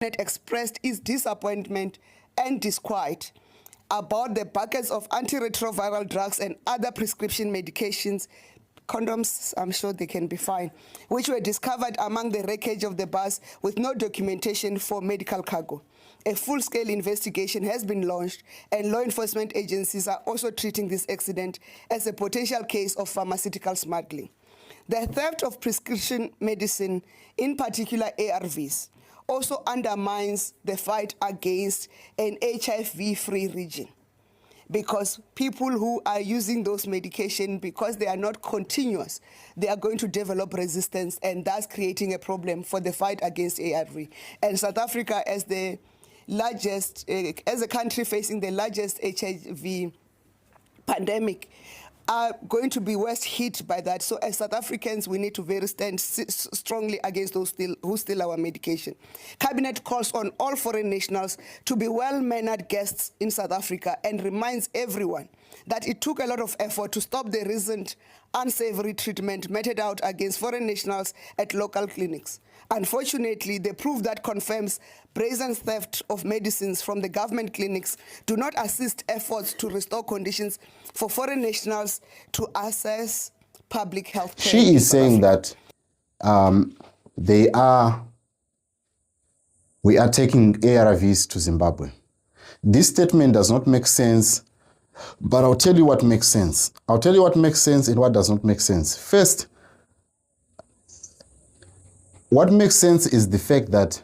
expressed its disappointment and disquiet about the buckets of antiretroviral drugs and other prescription medications, condoms, I'm sure they can be fine, which were discovered among the wreckage of the bus with no documentation for medical cargo. A full-scale investigation has been launched, and law enforcement agencies are also treating this accident as a potential case of pharmaceutical smuggling. The theft of prescription medicine, in particular ARVs, also undermines the fight against an HIV-free region, because people who are using those medications, because they are not continuous, they are going to develop resistance, and thus creating a problem for the fight against ARV. And South Africa, as the largest, as a country facing the largest HIV pandemic, are going to be worst hit by that. So as South Africans, we need to stand strongly against those who steal our medication. Cabinet calls on all foreign nationals to be well-mannered guests in South Africa and reminds everyone that it took a lot of effort to stop the recent unsavory treatment meted out against foreign nationals at local clinics. Unfortunately, the proof that confirms brazen theft of medicines from the government clinics do not assist efforts to restore conditions for foreign nationals to access public health care. She is saying that we are taking ARVs to Zimbabwe. This statement does not make sense, but I'll tell you what makes sense. I'll tell you what makes sense and what does not make sense. First, what makes sense is the fact that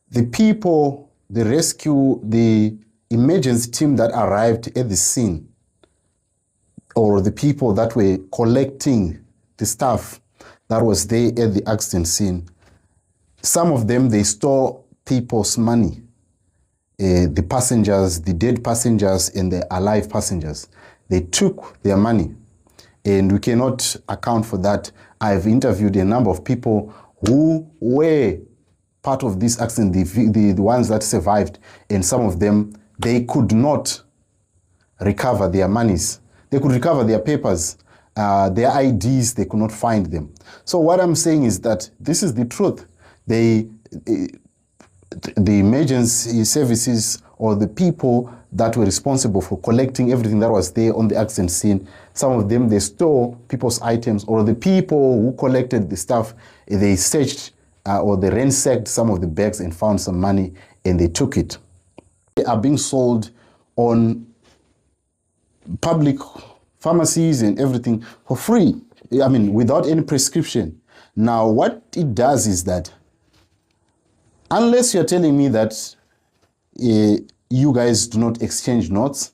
the people, the rescue, the emergency team that arrived at the scene, or the people that were collecting the stuff that was there at the accident scene, some of them, they stole people's money. The passengers, the dead passengers and the alive passengers, they took their money, and we cannot account for that. I've interviewed a number of people who were part of this accident, the ones that survived, and some of them, they could not recover their monies. They could recover their papers, their IDs, they could not find them. So what I'm saying is that this is the truth. The emergency services, or the people that were responsible for collecting everything that was there on the accident scene, some of them, they stole people's items, or the people who collected the stuff, they searched or they ransacked some of the bags and found some money, and they took it. They are being sold on public pharmacies and everything for free, I mean, without any prescription. Now, what it does is that, unless you're telling me that you guys do not exchange notes,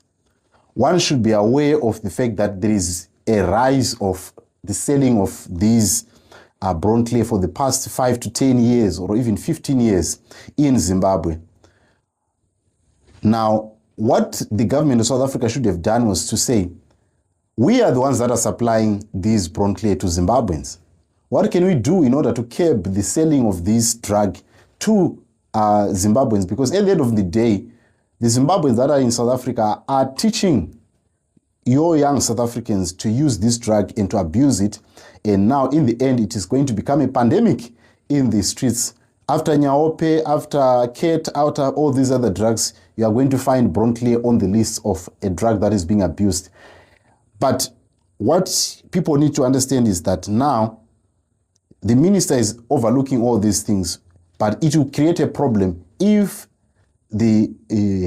one should be aware of the fact that there is a rise of the selling of these Bronclair for the past 5 to 10 years, or even 15 years in Zimbabwe. Now, what the government of South Africa should have done was to say, we are the ones that are supplying these Bronclair to Zimbabweans. What can we do in order to curb the selling of this drug to Zimbabweans? Because at the end of the day, the Zimbabweans that are in South Africa are teaching your young South Africans to use this drug and to abuse it. And now, in the end, it is going to become a pandemic in the streets. After Nyaope, after Kate, after all these other drugs, you are going to find Bronclair on the list of a drug that is being abused. But what people need to understand is that now, the minister is overlooking all these things, but it will create a problem if the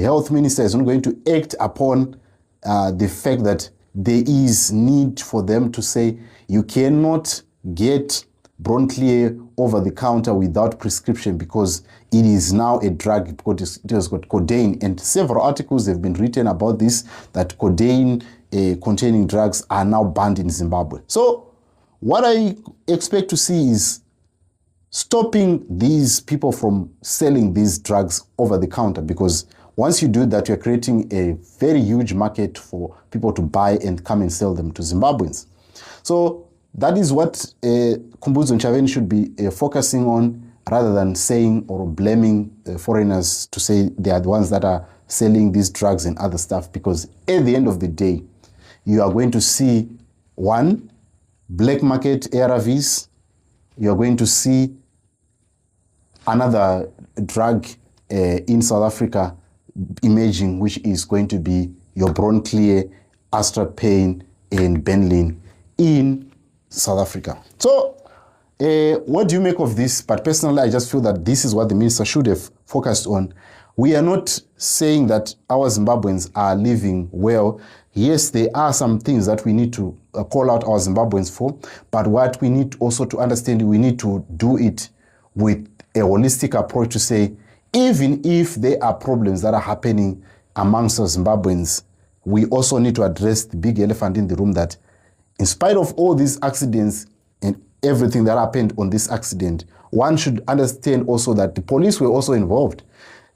health minister is not going to act upon the fact that there is need for them to say, you cannot get Bronclair over the counter without prescription, because it is now a drug, because it has got codeine. And several articles have been written about this, that codeine containing drugs are now banned in Zimbabwe. So what I expect to see is stopping these people from selling these drugs over the counter, because once you do that, you're creating a very huge market for people to buy and come and sell them to Zimbabweans. So that is what Khumbudzo Ntshsveni should be focusing on, rather than saying or blaming foreigners to say they are the ones that are selling these drugs and other stuff. Because at the end of the day, you are going to see, one, black market ARVs. You are going to see another drug in South Africa emerging, which is going to be your Bronclear, Astrapane, and Benlin in South Africa. So, what do you make of this? But personally, I just feel that this is what the minister should have focused on. We are not saying that our Zimbabweans are living well. Yes, there are some things that we need to call out our Zimbabweans for, but what we need also to understand, we need to do it with a holistic approach to say, even if there are problems that are happening amongst us Zimbabweans, we also need to address the big elephant in the room that in spite of all these accidents and everything that happened on this accident, one should understand also that the police were also involved.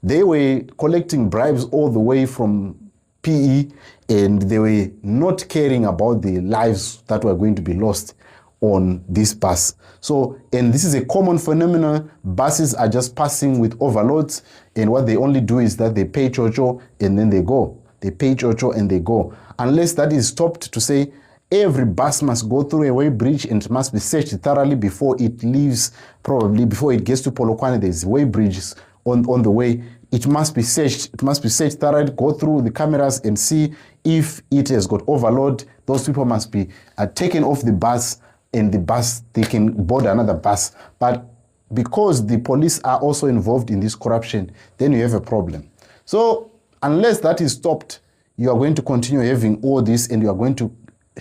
They were collecting bribes all the way from PE, and they were not caring about the lives that were going to be lost on this bus. So, and this is a common phenomenon. Buses are just passing with overloads, and what they only do is that they pay chocho and then they go. They pay chocho and they go. Unless that is stopped to say every bus must go through a weight bridge and must be searched thoroughly before it leaves, probably before it gets to Polokwane. There's weight bridges on the way. It must be searched. It must be searched thoroughly, go through the cameras and see if it has got overload. Those people must be taken off the bus, and the bus, they can board another bus. But because the police are also involved in this corruption, then you have a problem. So unless that is stopped, you are going to continue having all this, and you are going to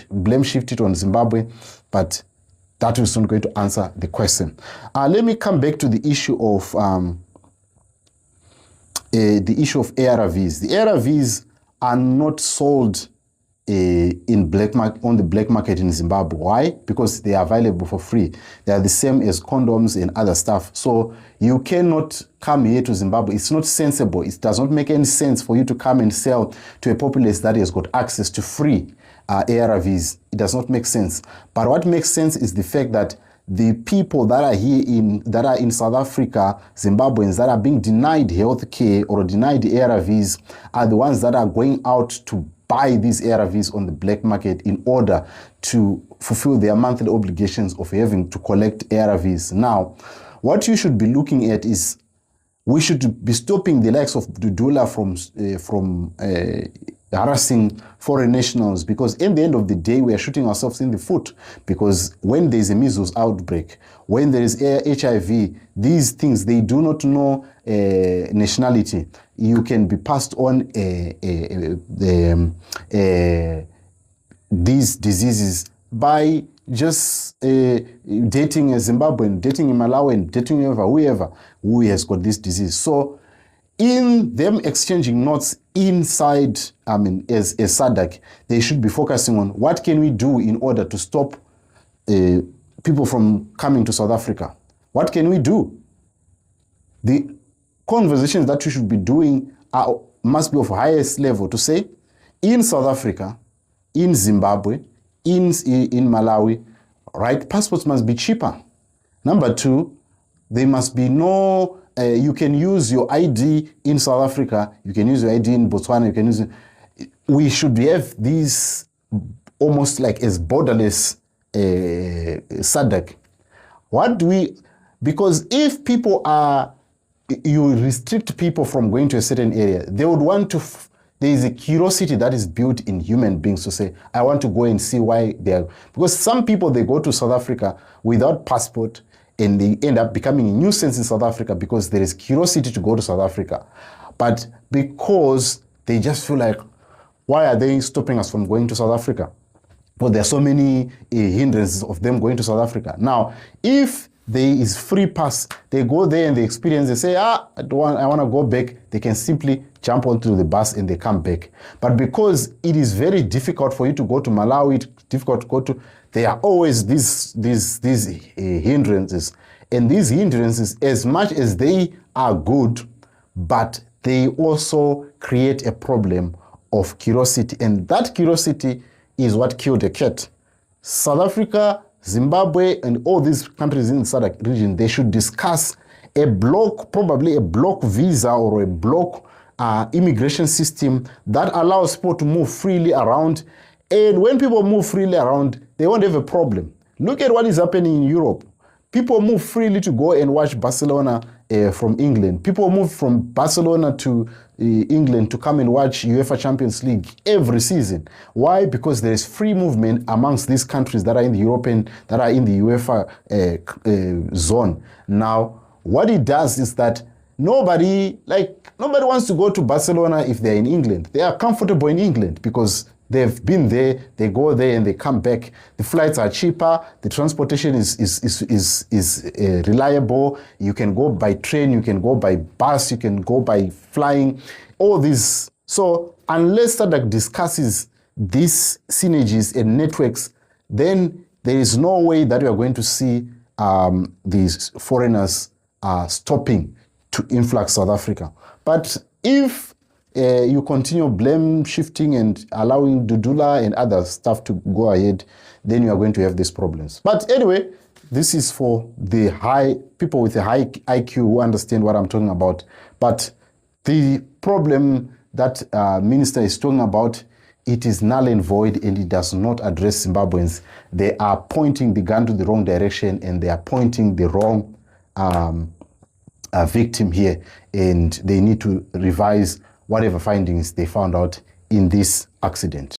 blame shift it on Zimbabwe, but that is not going to answer the question. Let me come back to the issue of ARVs. The ARVs are not sold on the black market in Zimbabwe. Why? Because they are available for free. They are the same as condoms and other stuff. So you cannot come here to Zimbabwe. It's not sensible. It does not make any sense for you to come and sell to a populace that has got access to free ARVs. It does not make sense. But what makes sense is the fact that the people that are here in South Africa, Zimbabweans that are being denied health care or denied the ARVs, are the ones that are going out to buy these ARVs on the black market in order to fulfill their monthly obligations of having to collect ARVs. Now, what you should be looking at is we should be stopping the likes of Dudula from harassing foreign nationals, because in the end of the day, we are shooting ourselves in the foot, because when there is a measles outbreak, when there is HIV, these things, they do not know nationality. You can be passed on these diseases by just dating a Zimbabwean, dating a Malawian, dating whoever who has got this disease. So in them exchanging notes inside, as SADC, they should be focusing on what can we do in order to stop people from coming to South Africa. What can we do? The conversations that we should be doing must be of highest level to say, in South Africa, in Zimbabwe, in Malawi, right, passports must be cheaper. Number two, there must be no you can use your ID in South Africa, you can use your ID in Botswana, you can use it. We should have these almost like as borderless SADC. Because if people you restrict people from going to a certain area, they would want to, there is a curiosity that is built in human beings to say, I want to go and see why they are, because some people, they go to South Africa without passport, and they end up becoming a nuisance in South Africa because there is curiosity to go to South Africa. But because they just feel like, why are they stopping us from going to South Africa? Well, there are so many hindrances of them going to South Africa. Now, if there is free pass, they go there and they experience, they say, I want to go back, they can simply jump onto the bus and they come back. But because it is very difficult for you to go to Malawi, difficult to go to, there are always these hindrances. And these hindrances, as much as they are good, but they also create a problem of curiosity. And that curiosity is what killed the cat. South Africa, Zimbabwe, and all these countries in the SADC region, they should discuss a block, probably a block visa or a block immigration system that allows people to move freely around. And when people move freely around, they won't have a problem. Look at what is happening in Europe. People move freely to go and watch Barcelona from England. People move from Barcelona to England to come and watch UEFA Champions League every season. Why? Because there is free movement amongst these countries that are in the European, that are in the UEFA zone. Now, what it does is that nobody wants to go to Barcelona if they're in England. They are comfortable in England because they've been there, they go there and they come back. The flights are cheaper, the transportation is reliable. You can go by train, you can go by bus, you can go by flying, all these. So unless SADC discusses these synergies and networks, then there is no way that we are going to see these foreigners stopping to influx South Africa. But if you continue blame shifting and allowing Dudula and other stuff to go ahead, then you are going to have these problems. But anyway, this is for the people with a high IQ who understand what I'm talking about. But the problem that Minister is talking about, it is null and void, and it does not address Zimbabweans. They are pointing the gun to the wrong direction, and they are pointing the wrong victim here, and they need to revise whatever findings they found out in this accident.